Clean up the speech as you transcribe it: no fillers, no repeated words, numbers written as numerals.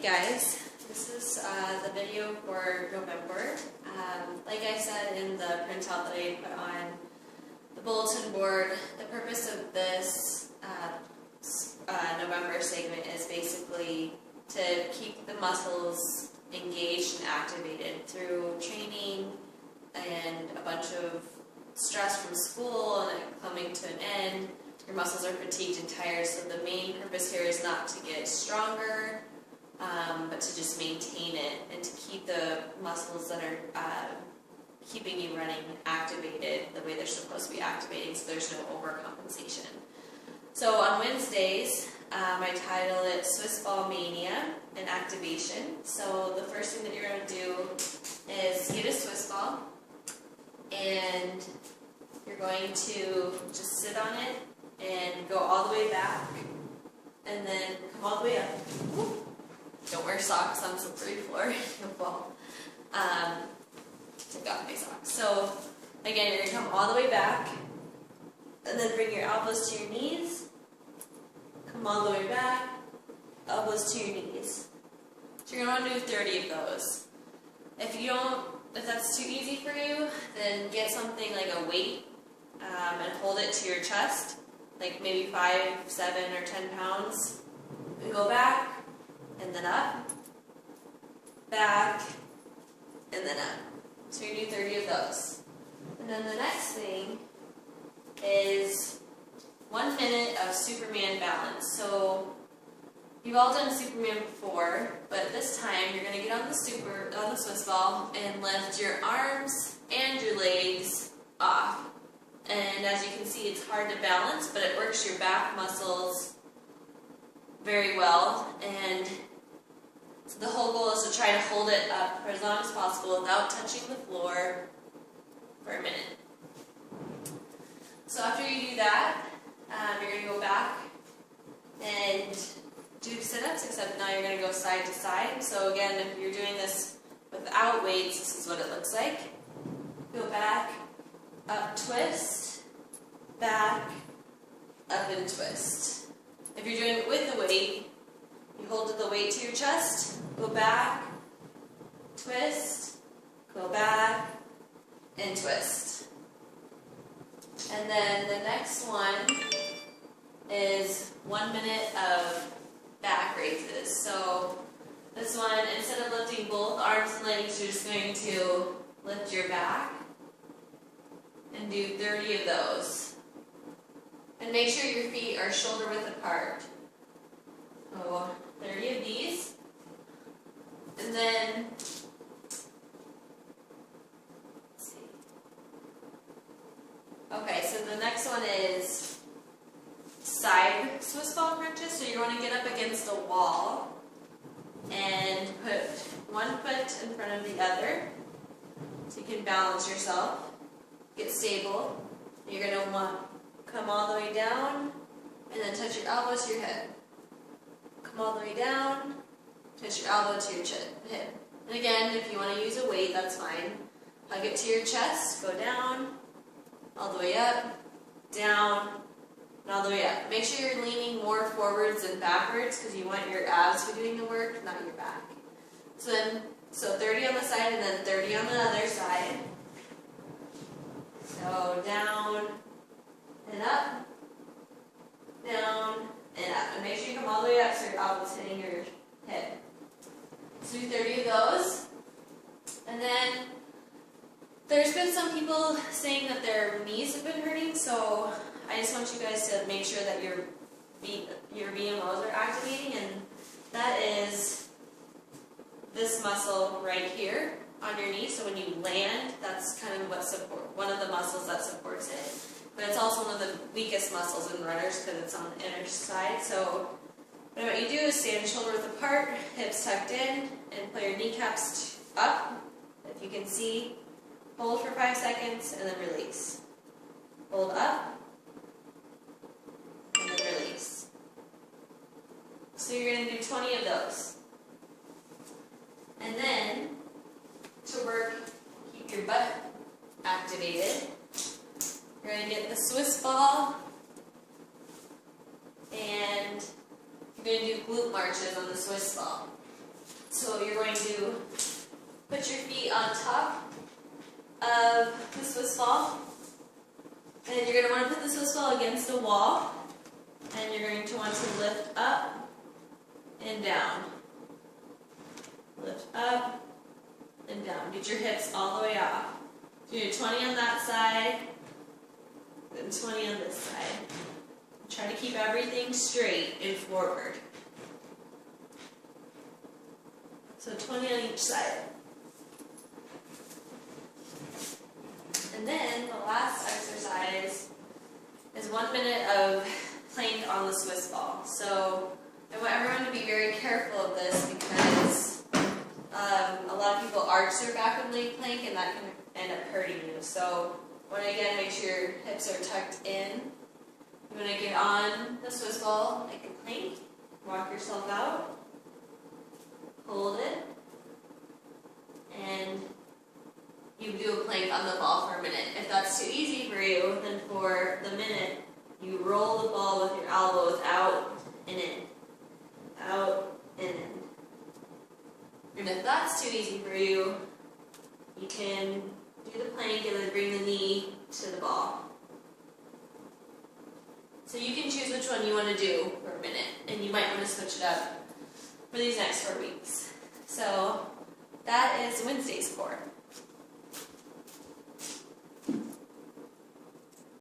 guys, this is the video for November. Like I said in the printout that I put on the bulletin board, the purpose of this November segment is basically to keep the muscles engaged and activated through training and a bunch of stress from school and it coming to an end. Your muscles are fatigued and tired, so the main purpose here is not to get stronger, but to just maintain it and to keep the muscles that are keeping you running activated the way they're supposed to be activating, so there's no overcompensation. So on Wednesdays, I title it Swiss Ball Mania and Activation. So the first thing that you're going to do is get a Swiss ball, and you're going to just sit on it and go all the way back, and then come all the way up. Don't wear socks on slippery floor, you'll fall. Take off my socks. So again, you're going to come all the way back, and then bring your elbows to your knees. Come all the way back, elbows to your knees. So you're going to want to do 30 of those. If that's too easy for you, then get something like a weight and hold it to your chest, like maybe 5, 7, or 10 pounds. And go back, and then up, back, and then up. So you do 30 of those. And then the next thing is 1 minute of Superman balance. So you've all done Superman before, but this time you're going to get on the Swiss ball and lift your arms and your legs off. And as you can see, it's hard to balance, but it works your back muscles very well. And the whole goal is to try to hold it up for as long as possible without touching the floor for a minute. So after you do that, you're going to go back and do sit-ups, except now you're going to go side to side. So again, if you're doing this without weights, this is what it looks like. Go back, up, twist, back, up, and twist. If you're doing it with the weight, you hold the weight to your chest, go back, twist, go back, and twist. And then the next one is 1 minute of back raises. So this one, instead of lifting both arms and legs, you're just going to lift your back and do 30 of those. And make sure your feet are shoulder width apart. So 30 of these. And then, let's see. Okay, so the next one is side Swiss ball crunches. So you want to get up against a wall and put one foot in front of the other so you can balance yourself, get stable. You're going to want to come all the way down and then touch your elbows to your hip. Come all the way down, touch your elbow to your hip. And again, if you want to use a weight, that's fine. Hug it to your chest, go down, all the way up, down, and all the way up. Make sure you're leaning more forwards than backwards because you want your abs to be doing the work, not your back. So 30 on the side and then 30 on the other side. So down and up, down and up. And make sure you come all the way up so your elbow's hitting your hip. So do 30 of those. And then there's been some people saying that their knees have been hurting, so I just want you guys to make sure that your VMOs are activating, and that is this muscle right here on your knee. So when you land, that's kind of one of the muscles that supports it. But it's also one of the weakest muscles in runners because it's on the inner side. So what you do is stand shoulder width apart, hips tucked in, and pull your kneecaps up, if you can see. Hold for 5 seconds, and then release. Hold up, and then release. So you're going to do 20 of those. And then, to work, keep your butt activated, you're going to get the Swiss ball, and you're going to do glute marches on the Swiss ball. So you're going to put your feet on top of the Swiss ball. And you're going to want to put the Swiss ball against the wall. And you're going to want to lift up and down. Lift up and down. Get your hips all the way off. So you do 20 on that side, then 20 on this side. Try to keep everything straight and forward. So 20 on each side. And then the last exercise is 1 minute of plank on the Swiss ball. So I want everyone to be very careful of this because a lot of people arch their back when they plank and that can end up hurting you. So want to again make sure your hips are tucked in. You want to get on the Swiss ball like a plank, walk yourself out, hold it, and you do a plank on the ball for a minute. If that's too easy for you, then for the minute, you roll the ball with your elbows out and in, out and in. And if that's too easy for you, you can do the plank and then bring the knee to the ball. So you can choose which one you want to do for a minute, and you might want to switch it up for these next 4 weeks. So that is Wednesday's core.